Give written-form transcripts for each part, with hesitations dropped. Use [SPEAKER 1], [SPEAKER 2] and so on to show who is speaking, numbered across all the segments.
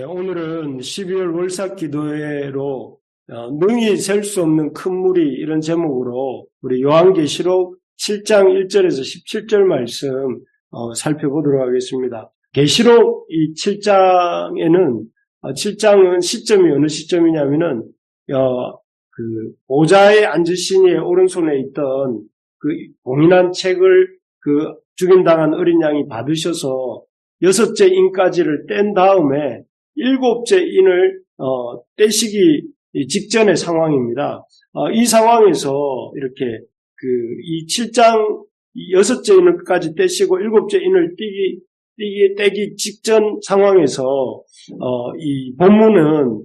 [SPEAKER 1] 오늘은 12월 월삭 기도회로 능히 셀 수 없는 큰 물이 이런 제목으로 우리 요한계시록 7장 1절에서 17절 말씀 살펴보도록 하겠습니다. 계시록 이 7장은 시점이 어느 시점이냐면은 그 보좌에 앉으신 이의 오른손에 있던 그 봉인한 책을 그 죽임당한 어린 양이 받으셔서 6째 인까지를 뗀 다음에 7째 인을 떼시기 직전의 상황입니다. 이 상황에서 이렇게 이 7장 6째 인을까지 떼시고 7째 인을 떼기 직전 상황에서 이 본문은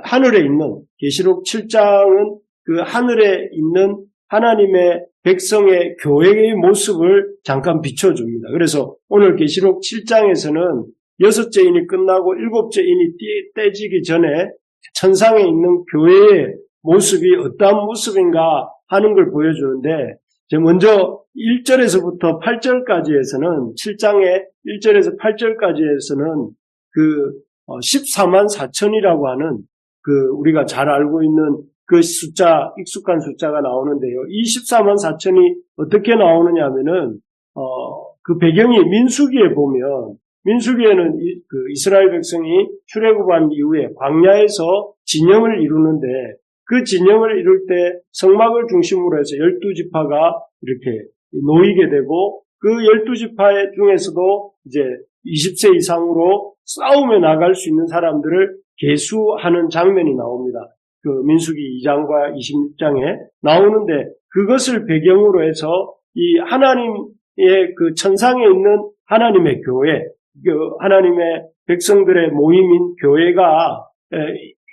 [SPEAKER 1] 하늘에 있는 계시록 7장은 그 하늘에 있는 하나님의 백성의 교회의 모습을 잠깐 비춰줍니다. 그래서 오늘 계시록 7장에서는 6째 인이 끝나고 7째 인이 떼지기 전에 천상에 있는 교회의 모습이 어떠한 모습인가 하는 걸 보여주는데, 먼저 1절에서부터 8절까지에서는 7장의 1절에서 8절까지에서는 그 14만 4천이라고 하는 우리가 잘 알고 있는 그 숫자, 익숙한 숫자가 나오는데요. 이 14만 4천이 어떻게 나오느냐 하면은 그 배경이 민수기에 보면, 민수기에는 그 이스라엘 백성이 출애굽한 이후에 광야에서 진영을 이루는데, 그 진영을 이룰 때 성막을 중심으로 해서 12지파가 이렇게 놓이게 되고, 그 12지파 중에서도 이제 20세 이상으로 싸움에 나갈 수 있는 사람들을 계수하는 장면이 나옵니다. 그 민수기 2장과 26장에 나오는데, 그것을 배경으로 해서 이 하나님의 그 천상에 있는 하나님의 교회, 하나님의 백성들의 모임인 교회가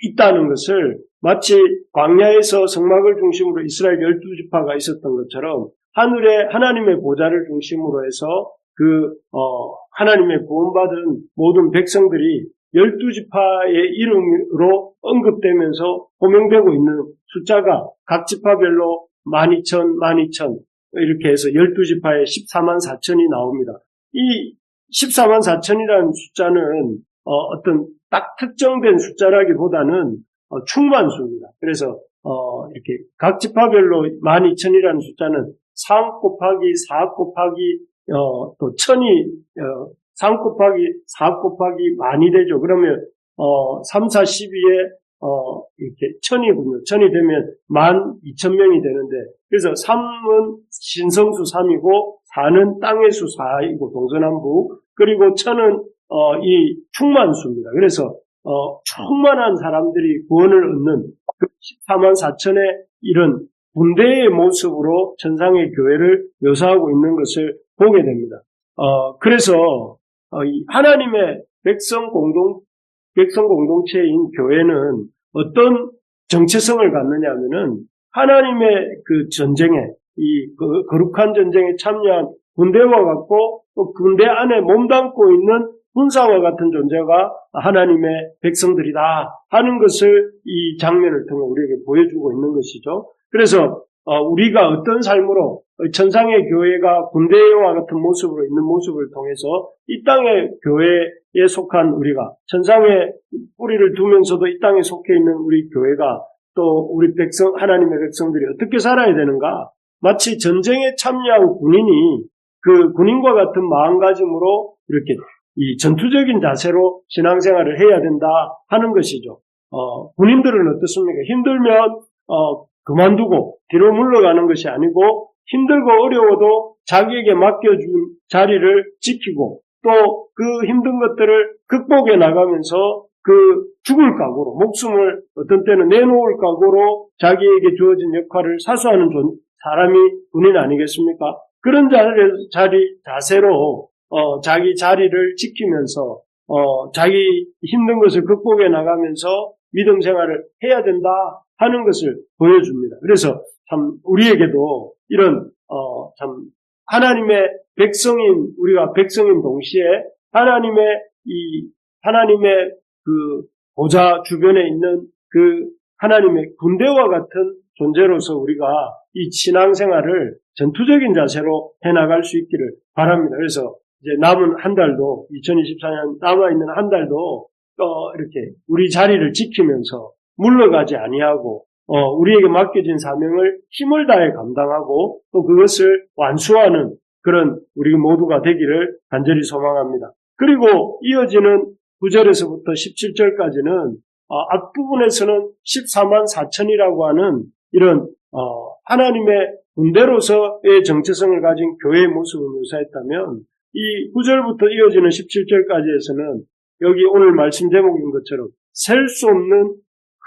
[SPEAKER 1] 있다는 것을, 마치 광야에서 성막을 중심으로 이스라엘 12지파가 있었던 것처럼 하늘에 하나님의 보좌를 중심으로 해서 하나님의 구원받은 모든 백성들이 12지파의 이름으로 언급되면서 호명되고 있는 숫자가 각 지파별로 12,000 이렇게 해서 12지파에 14만 4천이 나옵니다. 이 14만 4천이라는 숫자는 어떤 딱 특정된 숫자라기보다는 충만수입니다. 그래서 이렇게 각 지파별로 12,000이라는 숫자는 3 곱하기 4 곱하기 또 1000이 3 곱하기 4 곱하기 만이 되죠. 그러면 3, 4, 12에 이렇게 1000이군요. 1000이 되면 12,000명이 되는데, 그래서 3은 신성수 3이고 4는 땅의 수 4이고 동서남북, 그리고 1000은 이 충만수입니다. 그래서 충만한 사람들이 구원을 얻는 그 14만 4천의 이런 군대의 모습으로 천상의 교회를 묘사하고 있는 것을 보게 됩니다. 그래서 하나님의 백성 공동체인 교회는 어떤 정체성을 갖느냐 하면은, 하나님의 그 전쟁에, 거룩한 전쟁에 참여한 군대와 같고, 또 군대 안에 몸담고 있는 군사와 같은 존재가 하나님의 백성들이다 하는 것을 이 장면을 통해 우리에게 보여주고 있는 것이죠. 그래서 우리가 어떤 삶으로 천상의 교회가 군대와 같은 모습으로 있는 모습을 통해서 이 땅의 교회에 속한 우리가, 천상의 뿌리를 두면서도 이 땅에 속해 있는 우리 교회가, 또 우리 하나님의 백성들이 어떻게 살아야 되는가? 마치 전쟁에 참여한 군인이 그 군인과 같은 마음가짐으로 이렇게 이 전투적인 자세로 신앙생활을 해야 된다 하는 것이죠. 군인들은 어떻습니까? 힘들면 그만두고 뒤로 물러가는 것이 아니고, 힘들고 어려워도 자기에게 맡겨준 자리를 지키고, 또 그 힘든 것들을 극복해 나가면서 죽을 각오로, 목숨을 어떤 때는 내놓을 각오로 자기에게 주어진 역할을 사수하는 사람이 군인 아니겠습니까? 그런 자세로 자기 자리를 지키면서 자기 힘든 것을 극복해 나가면서 믿음 생활을 해야 된다 하는 것을 보여줍니다. 그래서 참 우리에게도 이런 참 하나님의 백성인, 우리가 백성인 동시에 하나님의 그 보좌 주변에 있는 그 하나님의 군대와 같은 존재로서 우리가 이 신앙생활을 전투적인 자세로 해나갈 수 있기를 바랍니다. 그래서 이제 남은 한 달도, 2024년 남아있는 한 달도 이렇게 우리 자리를 지키면서 물러가지 아니하고 우리에게 맡겨진 사명을 힘을 다해 감당하고 또 그것을 완수하는 그런 우리 모두가 되기를 간절히 소망합니다. 그리고 이어지는 9절에서부터 17절까지는 앞부분에서는 14만 4천이라고 하는 이런 하나님의 군대로서의 정체성을 가진 교회의 모습을 묘사했다면 이 9절부터 이어지는 17절까지에서는 여기 오늘 말씀 제목인 것처럼 셀 수 없는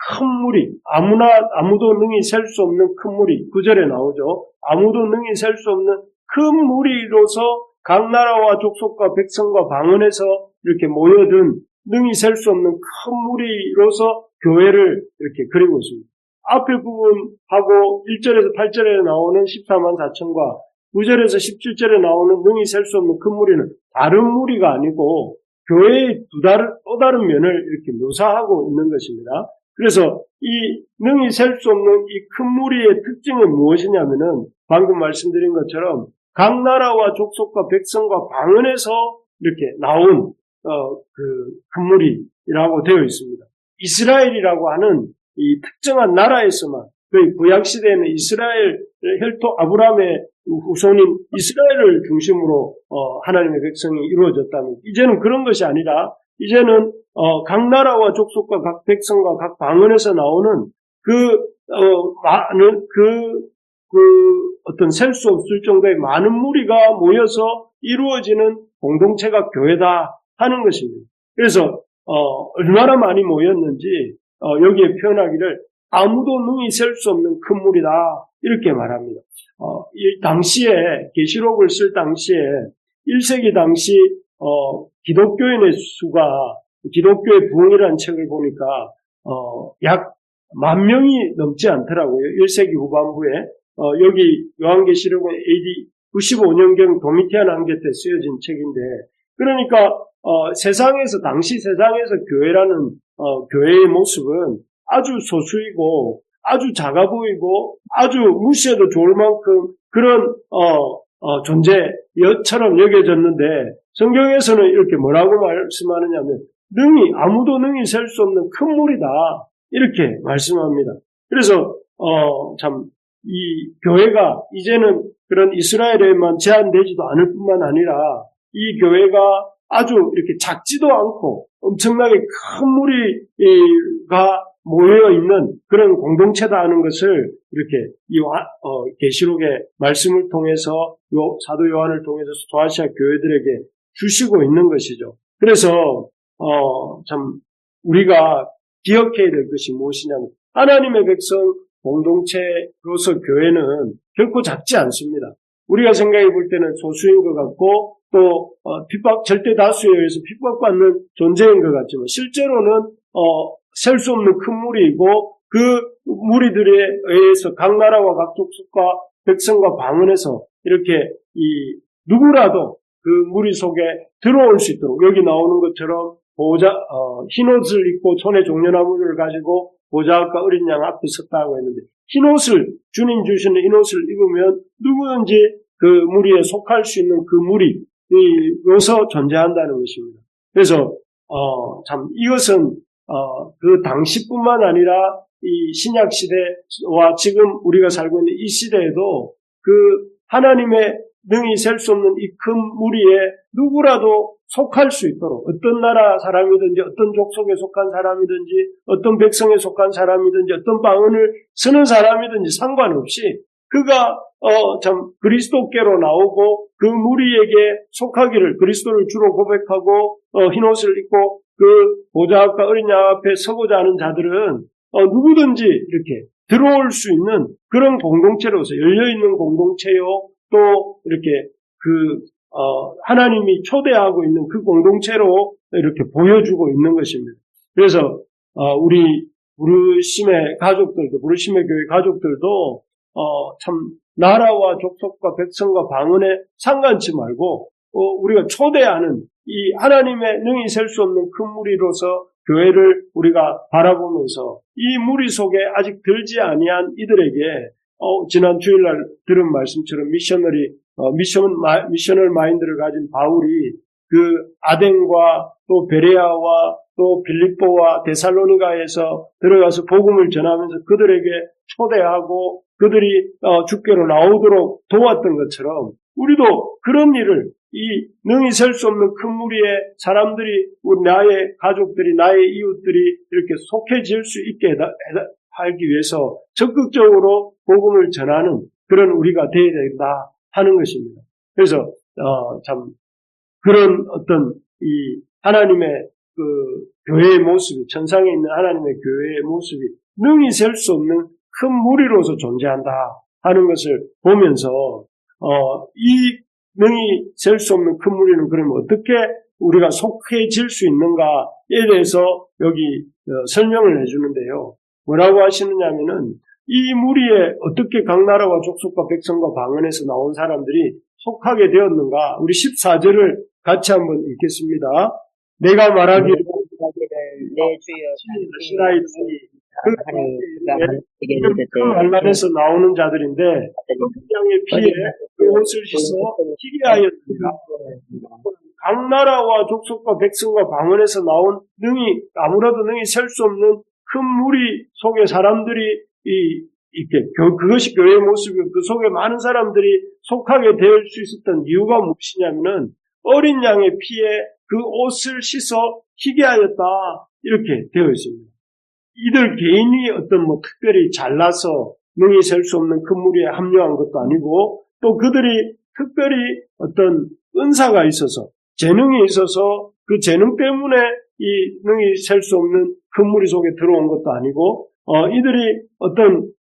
[SPEAKER 1] 큰 무리, 아무도 능히 셀 수 없는 큰 무리, 9절에 나오죠. 아무도 능히 셀 수 없는 큰 무리로서 각 나라와 족속과 백성과 방언에서 이렇게 모여든 능히 셀 수 없는 큰 무리로서 교회를 이렇게 그리고 있습니다. 앞에 부분하고 1절에서 8절에 나오는 14만 4천과 9절에서 17절에 나오는 능히 셀 수 없는 큰 무리는 다른 무리가 아니고 교회의 또 다른 면을 이렇게 묘사하고 있는 것입니다. 그래서 이 능히 셀 수 없는 이 큰 무리의 특징은 무엇이냐면은 방금 말씀드린 것처럼 각 나라와 족속과 백성과 방언에서 이렇게 나온 그 큰 무리라고 되어 있습니다. 이스라엘이라고 하는 이 특정한 나라에서만 거의 구약 시대에는 이스라엘 혈토 아브라함의 후손인 이스라엘을 중심으로 하나님의 백성이 이루어졌다면 이제는 그런 것이 아니라 이제는 각 나라와 족속과 각 백성과 각 방언에서 나오는 어떤 셀 수 없을 정도의 많은 무리가 모여서 이루어지는 공동체가 교회다 하는 것입니다. 그래서 얼마나 많이 모였는지 여기에 표현하기를 아무도 능히 셀 수 없는 큰 무리다 이렇게 말합니다. 이 당시에 계시록을 쓸 당시에 1세기 당시 기독교인의 수가 기독교의 부흥이라는 책을 보니까 약 10,000명이 넘지 않더라고요. 1세기 후반부에 여기 요한계시록은 AD 95년경 도미티안 황제 때 쓰여진 책인데 그러니까 당시 세상에서 교회라는 교회의 모습은 아주 소수이고 아주 작아 보이고 아주 무시해도 좋을 만큼 그런 존재처럼 여겨졌는데 성경에서는 이렇게 뭐라고 말씀하느냐면 아무도 능히 셀 수 없는 큰 무리다 이렇게 말씀합니다. 그래서 참 이 교회가 이제는 그런 이스라엘에만 제한되지도 않을 뿐만 아니라 이 교회가 아주 이렇게 작지도 않고 엄청나게 큰 무리가 모여 있는 그런 공동체다 하는 것을 이렇게 이 계시록의 말씀을 통해서 사도 요한을 통해서 소아시아 교회들에게 주시고 있는 것이죠. 그래서 참 우리가 기억해야 될 것이 무엇이냐면 하나님의 백성 공동체로서 교회는 결코 작지 않습니다. 우리가 생각해 볼 때는 소수인 것 같고 또 절대 다수에 의해서 핍박받는 존재인 것 같지만 실제로는 셀 수 없는 큰 무리이고 그 무리들에 의해서 각 나라와 각 족속과 백성과 방언에서 이렇게 누구라도 그 무리 속에 들어올 수 있도록 여기 나오는 것처럼 흰 옷을 입고 손에 종려나무를 가지고 보좌과 어린 양 앞에 섰다고 했는데 주님 주시는 흰 옷을 입으면 누구든지 그 무리에 속할 수 있는 그 무리로서 존재한다는 것입니다. 그래서 참 이것은 그 당시뿐만 아니라 이 신약 시대와 지금 우리가 살고 있는 이 시대에도 그 하나님의 능히 셀 수 없는 이 큰 무리에 누구라도 속할 수 있도록 어떤 나라 사람이든지 어떤 족속에 속한 사람이든지 어떤 백성에 속한 사람이든지 어떤 방언을 쓰는 사람이든지 상관없이 그가 참 그리스도께로 나오고 그 무리에게 속하기를 그리스도를 주로 고백하고 흰옷을 입고 그 보좌 앞과 어린 양 앞에 서고자 하는 자들은 누구든지 이렇게 들어올 수 있는 그런 공동체로서 열려있는 공동체요 또 이렇게 하나님이 초대하고 있는 그 공동체로 이렇게 보여주고 있는 것입니다. 그래서 우리 부르심의 교회 가족들도 참 나라와 족속과 백성과 방언에 상관치 말고 우리가 초대하는 이 하나님의 능히 셀 수 없는 큰 무리로서 교회를 우리가 바라보면서 이 무리 속에 아직 들지 아니한 이들에게 지난 주일날 들은 말씀처럼 미셔널 마인드를 가진 바울이 그 아덴과 또 베레아와 또 빌립보와 데살로니가에서 들어가서 복음을 전하면서 그들에게 초대하고 그들이 주께로 나오도록 도왔던 것처럼 우리도 그런 일을 이 능히 셀 수 없는 큰 무리에 사람들이 나의 가족들이 나의 이웃들이 이렇게 속해질 수 있게 하기 위해서 적극적으로 복음을 전하는 그런 우리가 되어야 된다 하는 것입니다. 그래서 참 그런 어떤 이 하나님의 그 교회의 모습이 천상에 있는 하나님의 교회의 모습이 능히 셀 수 없는 큰 무리로서 존재한다 하는 것을 보면서 이 능히 셀 수 없는 큰 무리는 그러면 어떻게 우리가 속해질 수 있는가에 대해서 여기 설명을 해주는데요. 뭐라고 하시느냐면은 이 무리에 어떻게 각 나라와 족속과 백성과 방언에서 나온 사람들이 속하게 되었는가? 우리 14절을 같이 한번 읽겠습니다. 내가 말하기를
[SPEAKER 2] 내 주여
[SPEAKER 1] 시라이들이 그 말란에서 나오는 자들인데 양의 피에 그 옷을 씻어 희게 하였습니다. 각 나라와 족속과 백성과 방언에서 나온 아무라도 능히 셀 수 없는 큰 무리 속에 사람들이 이렇게 그것이 교회의 모습이고 그 속에 많은 사람들이 속하게 될 수 있었던 이유가 무엇이냐면은 어린 양의 피에 그 옷을 씻어 희게 하였다 이렇게 되어 있습니다. 이들 개인이 어떤 특별히 잘나서 능히 셀 수 없는 큰 무리에 합류한 것도 아니고 또 그들이 특별히 어떤 은사가 있어서 재능이 있어서 그 재능 때문에 이 능히 셀 수 없는 큰 무리 속에 들어온 것도 아니고 이들이 어떤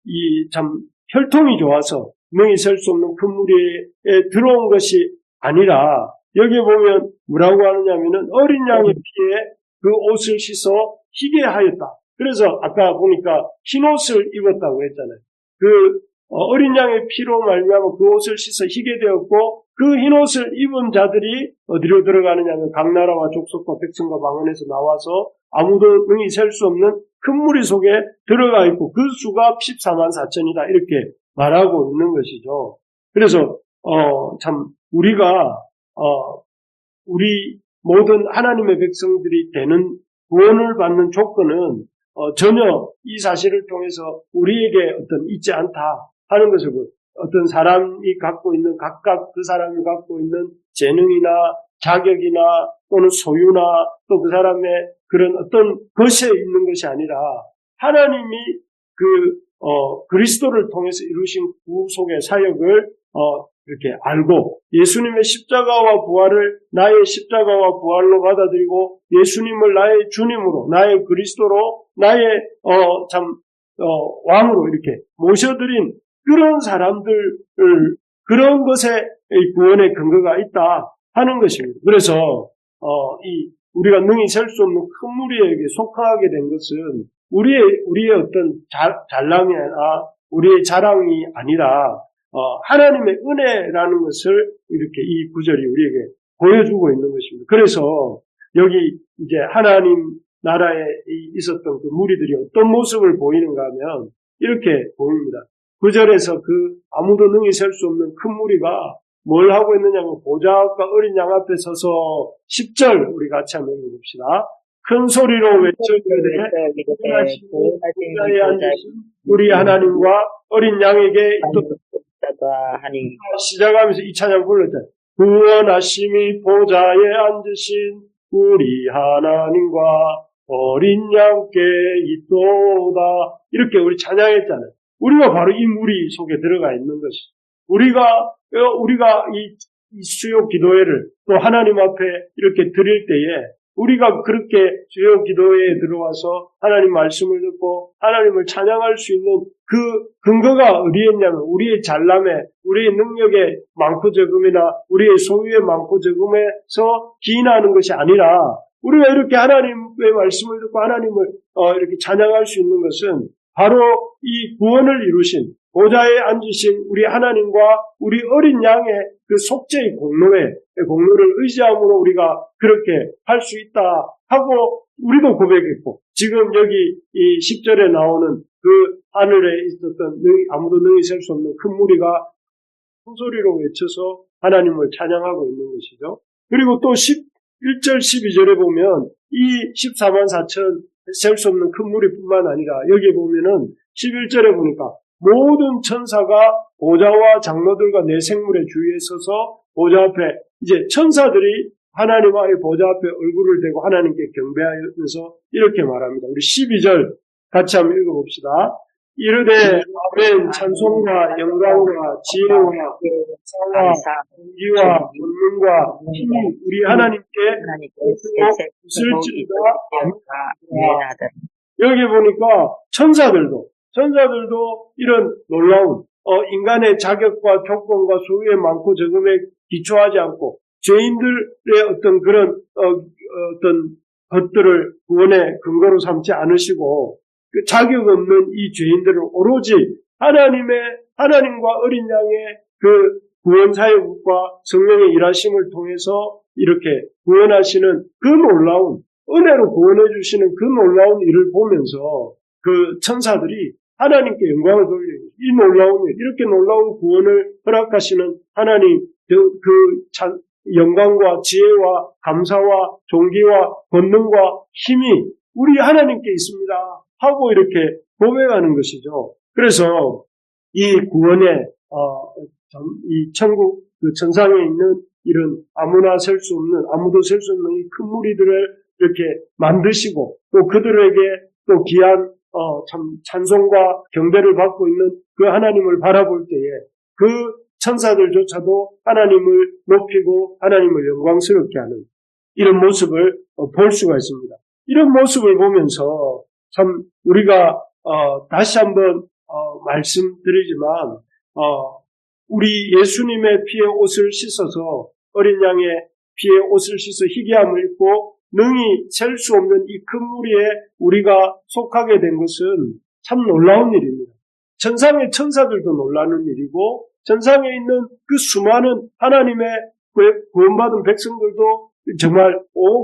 [SPEAKER 1] 참 혈통이 좋아서 능히 셀 수 없는 큰 무리에 들어온 것이 아니라 여기에 보면 뭐라고 하느냐면은 어린 양의 피에 그 옷을 씻어 희게 하였다. 그래서 아까 보니까 흰 옷을 입었다고 했잖아요. 그 어린 양의 피로 말미암아 그 옷을 씻어 희게 되었고 그 흰 옷을 입은 자들이 어디로 들어가느냐면 각 나라와 족속과 백성과 방언에서 나와서 아무도 능히 셀 수 없는 큰 무리 속에 들어가 있고 그 수가 14만 4천이다 이렇게 말하고 있는 것이죠. 그래서 참 우리가 우리 모든 하나님의 백성들이 되는 구원을 받는 조건은 전혀 이 사실을 통해서 우리에게 어떤 있지 않다 하는 것을 어떤 사람이 갖고 있는 각각 그 사람이 갖고 있는 재능이나 자격이나 또는 소유나 또 그 사람의 그런 어떤 것에 있는 것이 아니라 하나님이 그리스도를 통해서 이루신 구속의 사역을 이렇게 알고 예수님의 십자가와 부활을 나의 십자가와 부활로 받아들이고 예수님을 나의 주님으로 나의 그리스도로 나의 왕으로 이렇게 모셔드린 그런 사람들을 그런 것에 구원의 근거가 있다 하는 것입니다. 그래서 우리가 능히 셀 수 없는 큰 무리에게 속하게 된 것은 우리의 어떤 잘남이나 우리의 자랑이 아니라 하나님의 은혜라는 것을 이렇게 이 구절이 우리에게 보여주고 있는 것입니다. 그래서 여기 이제 하나님 나라에 있었던 그 무리들이 어떤 모습을 보이는가 하면 이렇게 보입니다. 구절에서 아무도 능히 셀 수 없는 큰 무리가 뭘 하고 있느냐면 보좌과 어린 양 앞에 서서 10절 우리 같이 한번 읽어봅시다. 큰 소리로 외쳐기를 보좌에 앉으신 우리 하나님과 어린 양에게 시작하면서 이 찬양 불렀잖아요. 구원하심이 보좌에 앉으신 우리 하나님과 어린 양께 있도다. 이렇게 우리 찬양했잖아요. 우리가 바로 이 무리 속에 들어가 있는 것이죠. 우리가 이 수요 기도회를 또 하나님 앞에 이렇게 드릴 때에 우리가 그렇게 주여 기도회에 들어와서 하나님 말씀을 듣고 하나님을 찬양할 수 있는 그 근거가 어디에 있냐면 우리의 잘남에 우리의 능력의 많고 적음이나 우리의 소유의 많고 적음에서 기인하는 것이 아니라 우리가 이렇게 하나님의 말씀을 듣고 하나님을 이렇게 찬양할 수 있는 것은 바로 이 구원을 이루신 보좌에 앉으신 우리 하나님과 우리 어린 양의 그 속죄의 공로를 의지함으로 우리가 그렇게 할 수 있다 하고 우리도 고백했고 지금 여기 이 10절에 나오는 그 하늘에 있었던 아무도 능히 셀 수 없는 큰 무리가 큰 소리로 외쳐서 하나님을 찬양하고 있는 것이죠. 그리고 또 1절 12절에 보면 이 14만 4천 셀 수 없는 큰 무리뿐만 아니라 여기 보면은 11절에 보니까 모든 천사가 보좌와 장로들과 내 생물의 주위에 서서 보좌 앞에 이제 천사들이 하나님의 보좌 앞에 얼굴을 대고 하나님께 경배하면서 이렇게 말합니다. 우리 12절 같이 한번 읽어봅시다. 이르되 아멘 찬송과 영광과 지혜와 사와 공기와 권능과 힘이 우리 하나님께 있을지어다. 여기 보니까 천사들도 이런 놀라운 인간의 자격과 조건과 소유에 많고 적음에 기초하지 않고 죄인들의 어떤 그런 어떤 것들을 구원의 근거로 삼지 않으시고 그 자격 없는 이 죄인들을 오로지 하나님과 어린 양의 그 구원 사역과 성령의 일하심을 통해서 이렇게 구원하시는 그 놀라운 은혜로 구원해 주시는 그 놀라운 일을 보면서 그 천사들이 하나님께 영광을 돌리고 이 놀라운 일, 이렇게 놀라운 구원을 허락하시는 하나님 그 영광과 지혜와 감사와 존귀와 권능과 힘이 우리 하나님께 있습니다 하고 이렇게 고백하는 것이죠. 그래서 이 구원의 이 천국 그 천상에 있는 이런 아무도 셀 수 없는 이 큰 무리들을 이렇게 만드시고 또 그들에게 또 귀한 찬송과 경배를 받고 있는 그 하나님을 바라볼 때에 그 천사들조차도 하나님을 높이고 하나님을 영광스럽게 하는 이런 모습을 볼 수가 있습니다. 이런 모습을 보면서 참 우리가 다시 한번 말씀드리지만 우리 예수님의 피에 옷을 씻어서 어린 양의 피에 옷을 씻어 희귀함을 입고 능히 셀 수 없는 이 큰 무리에 우리가 속하게 된 것은 참 놀라운 일입니다. 천상의 천사들도 놀라는 일이고 천상에 있는 그 수많은 하나님의 구원받은 백성들도 정말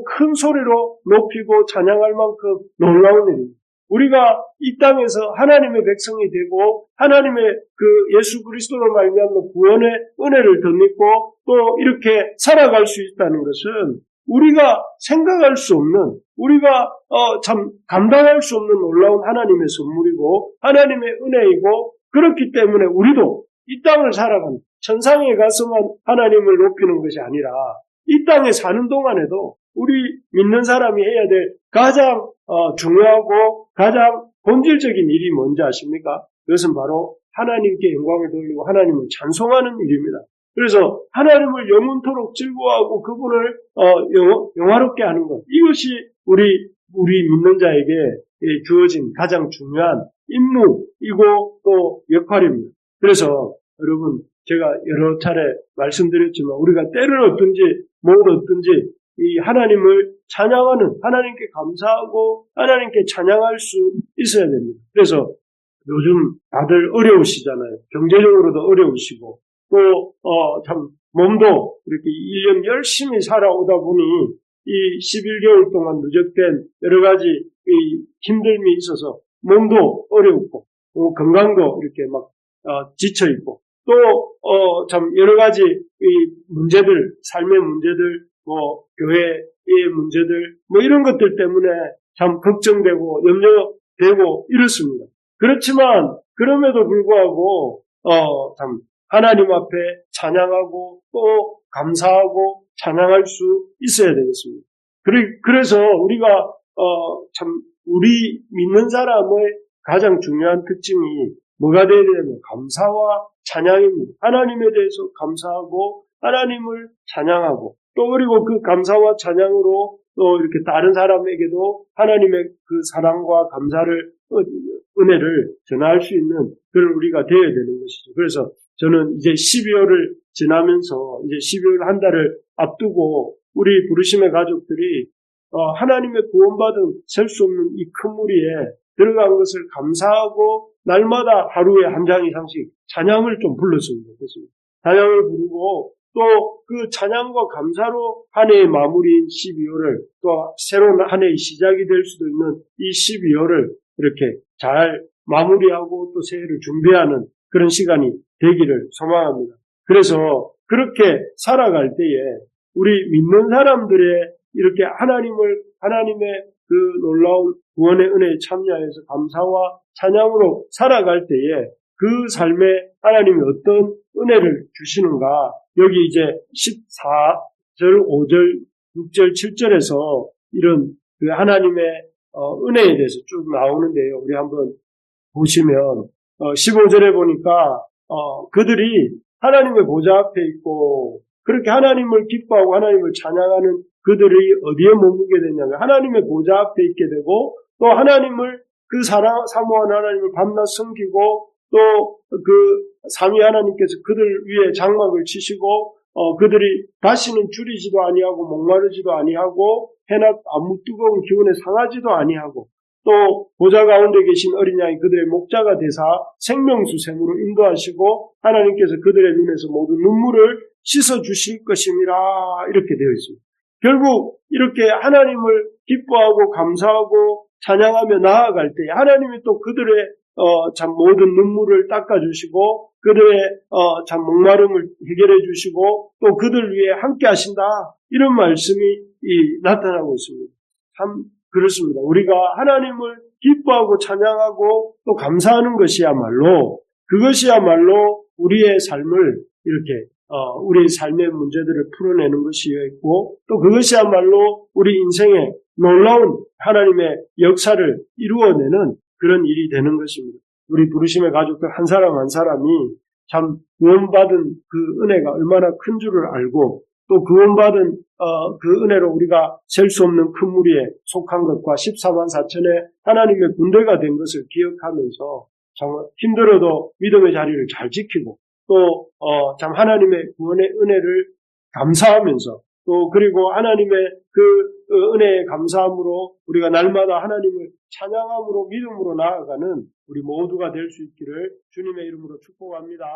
[SPEAKER 1] 큰 소리로 높이고 찬양할 만큼 놀라운 일입니다. 우리가 이 땅에서 하나님의 백성이 되고 하나님의 그 예수 그리스도로 말미암아 구원의 은혜를 덧입고 또 이렇게 살아갈 수 있다는 것은 우리가 생각할 수 없는, 우리가 참 감당할 수 없는 놀라운 하나님의 선물이고 하나님의 은혜이고 그렇기 때문에 우리도 이 땅을 살아가는 천상에 가서만 하나님을 높이는 것이 아니라 이 땅에 사는 동안에도 우리 믿는 사람이 해야 될 가장 중요하고 가장 본질적인 일이 뭔지 아십니까? 그것은 바로 하나님께 영광을 돌리고 하나님을 찬송하는 일입니다. 그래서 하나님을 영원토록 즐거워하고 그분을 영화롭게 하는 것, 이것이 우리 믿는 자에게 주어진 가장 중요한 임무이고 또 역할입니다. 그래서 여러분 제가 여러 차례 말씀드렸지만 우리가 때를 얻든지 못 얻든지 이 하나님을 찬양하는, 하나님께 감사하고 하나님께 찬양할 수 있어야 됩니다. 그래서 요즘 다들 어려우시잖아요. 경제적으로도 어려우시고 또 참 몸도 이렇게 1년 열심히 살아오다 보니 이 11개월 동안 누적된 여러 가지 이 힘듦이 있어서 몸도 어렵고 건강도 이렇게 막 지쳐 있고 또 참 여러 가지 이 문제들, 삶의 문제들, 뭐 교회의 문제들, 뭐 이런 것들 때문에 참 걱정되고 염려되고 이렇습니다. 그렇지만 그럼에도 불구하고 참 하나님 앞에 찬양하고 또 감사하고 찬양할 수 있어야 되겠습니다. 그래서 우리가 참 우리 믿는 사람의 가장 중요한 특징이 뭐가 되어야 되냐면 감사와 찬양입니다. 하나님에 대해서 감사하고 하나님을 찬양하고 또 그리고 그 감사와 찬양으로 또 이렇게 다른 사람에게도 하나님의 그 사랑과 감사를 은혜를 전할 수 있는 그런 우리가 되어야 되는 것이죠. 그래서 저는 이제 12월을 지나면서 이제 12월 한 달을 앞두고 우리 부르심의 가족들이 하나님의 구원받은 셀 수 없는 이 큰 무리에 들어간 것을 감사하고 날마다 하루에 한 장 이상씩 찬양을 좀 불렀으면 좋겠습니다. 찬양을 부르고 또 그 찬양과 감사로 한 해의 마무리인 12월을 또 새로운 한 해의 시작이 될 수도 있는 이 12월을 이렇게 잘 마무리하고 또 새해를 준비하는 그런 시간이 되기를 소망합니다. 그래서 그렇게 살아갈 때에 우리 믿는 사람들의 이렇게 하나님의 그 놀라운 구원의 은혜에 참여해서 감사와 찬양으로 살아갈 때에 그 삶에 하나님이 어떤 은혜를 주시는가. 여기 이제 14절, 5절, 6절, 7절에서 이런 그 하나님의 은혜에 대해서 쭉 나오는데요. 우리 한번 보시면 15절에 보니까 그들이 하나님의 보좌 앞에 있고 그렇게 하나님을 기뻐하고 하나님을 찬양하는 그들이 어디에 머무게 되냐면 하나님의 보좌 앞에 있게 되고 또 하나님을 그 사모하는 하나님을 밤낮 섬기고 또 그 삼위 하나님께서 그들 위에 장막을 치시고 그들이 다시는 줄이지도 아니하고 목마르지도 아니하고 해나 아무 뜨거운 기운에 상하지도 아니하고 또 보좌 가운데 계신 어린 양이 그들의 목자가 되사 생명수 샘으로 인도하시고 하나님께서 그들의 눈에서 모든 눈물을 씻어 주실 것임이라 이렇게 되어 있습니다. 결국 이렇게 하나님을 기뻐하고 감사하고 찬양하며 나아갈 때 하나님이 또 그들의 참 모든 눈물을 닦아주시고 그들의 참 목마름을 해결해 주시고 또 그들 위해 함께 하신다. 이런 말씀이 나타나고 있습니다. 참 그렇습니다. 우리가 하나님을 기뻐하고 찬양하고 또 감사하는 그것이야말로 우리의 삶을 이렇게 우리의 삶의 문제들을 풀어내는 것이었고 또 그것이야말로 우리 인생에 놀라운 하나님의 역사를 이루어내는 그런 일이 되는 것입니다. 우리 부르심의 가족들 한 사람 한 사람이 참 구원받은 그 은혜가 얼마나 큰 줄을 알고 또 구원받은 그 은혜로 우리가 셀 수 없는 큰 무리에 속한 것과 14만 4천의 하나님의 군대가 된 것을 기억하면서 정말 힘들어도 믿음의 자리를 잘 지키고 또 참 하나님의 구원의 은혜를 감사하면서 또 그리고 하나님의 그 은혜에 감사함으로 우리가 날마다 하나님을 찬양함으로 믿음으로 나아가는 우리 모두가 될 수 있기를 주님의 이름으로 축복합니다.